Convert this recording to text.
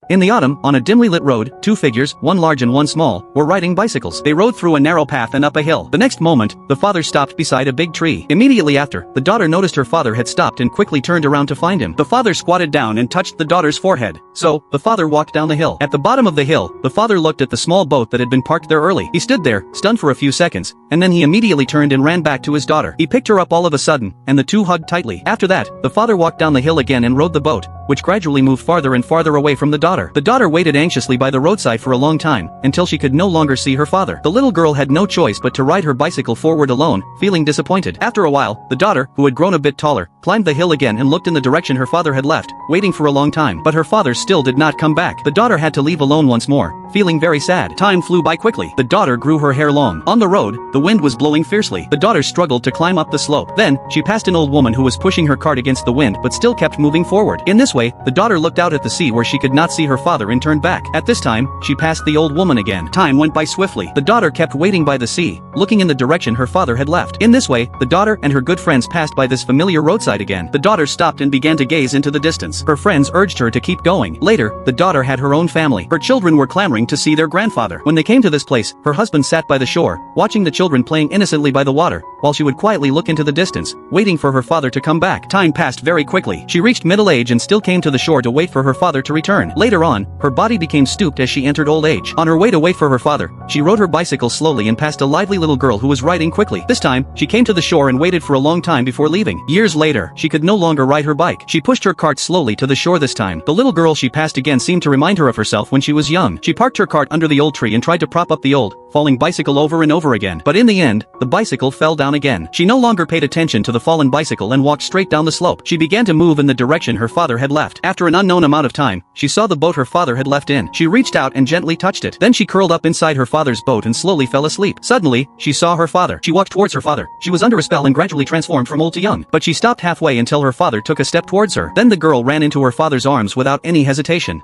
In the autumn, on a dimly lit road, two figures, one large and one small, were riding bicycles. They rode through a narrow path and up a hill. The next moment, the father stopped beside a big tree. Immediately after, the daughter noticed her father had stopped and quickly turned around to find him. The father squatted down and touched the daughter's forehead. So, the father walked down the hill. At the bottom of the hill, the father looked at the small boat that had been parked there early. He stood there, stunned for a few seconds, and then he immediately turned and ran back to his daughter. He picked her up all of a sudden, and the two hugged tightly. After that, the father walked down the hill again and rowed the boat, which gradually moved farther and farther away from the daughter. The daughter waited anxiously by the roadside for a long time, until she could no longer see her father. The little girl had no choice but to ride her bicycle forward alone, feeling disappointed. After a while, the daughter, who had grown a bit taller, climbed the hill again and looked in the direction her father had left, waiting for a long time. But her father still did not come back. The daughter had to leave alone once more, feeling very sad. Time flew by quickly. The daughter grew her hair long. On the road, the wind was blowing fiercely. The daughter struggled to climb up the slope. Then, she passed an old woman who was pushing her cart against the wind but still kept moving forward. In this way, the daughter looked out at the sea where she could not see her father and turned back. At this time, she passed the old woman again. Time went by swiftly. The daughter kept waiting by the sea, looking in the direction her father had left. In this way, the daughter and her good friends passed by this familiar roadside again. The daughter stopped and began to gaze into the distance. Her friends urged her to keep going. Later, the daughter had her own family. Her children were clamoring to see their grandfather. When they came to this place, her husband sat by the shore, watching the children playing innocently by the water, while she would quietly look into the distance, waiting for her father to come back. Time passed very quickly. She reached middle age and still came to the shore to wait for her father to return. Later on, her body became stooped as she entered old age. On her way to wait for her father, she rode her bicycle slowly and passed a lively little girl who was riding quickly. This time, she came to the shore and waited for a long time before leaving. Years later, she could no longer ride her bike. She pushed her cart slowly to the shore this time. The little girl she passed again seemed to remind her of herself when she was young. She parked her cart under the old tree and tried to prop up the old, falling bicycle over and over again. But in the end, the bicycle fell down again. She no longer paid attention to the fallen bicycle and walked straight down the slope. She began to move in the direction her father had left. After an unknown amount of time, she saw the boat her father had left in. She reached out and gently touched it. Then she curled up inside her father's boat and slowly fell asleep. Suddenly, she saw her father. She walked towards her father. She was under a spell and gradually transformed from old to young. But she stopped halfway until her father took a step towards her. Then the girl ran into her father's arms without any hesitation.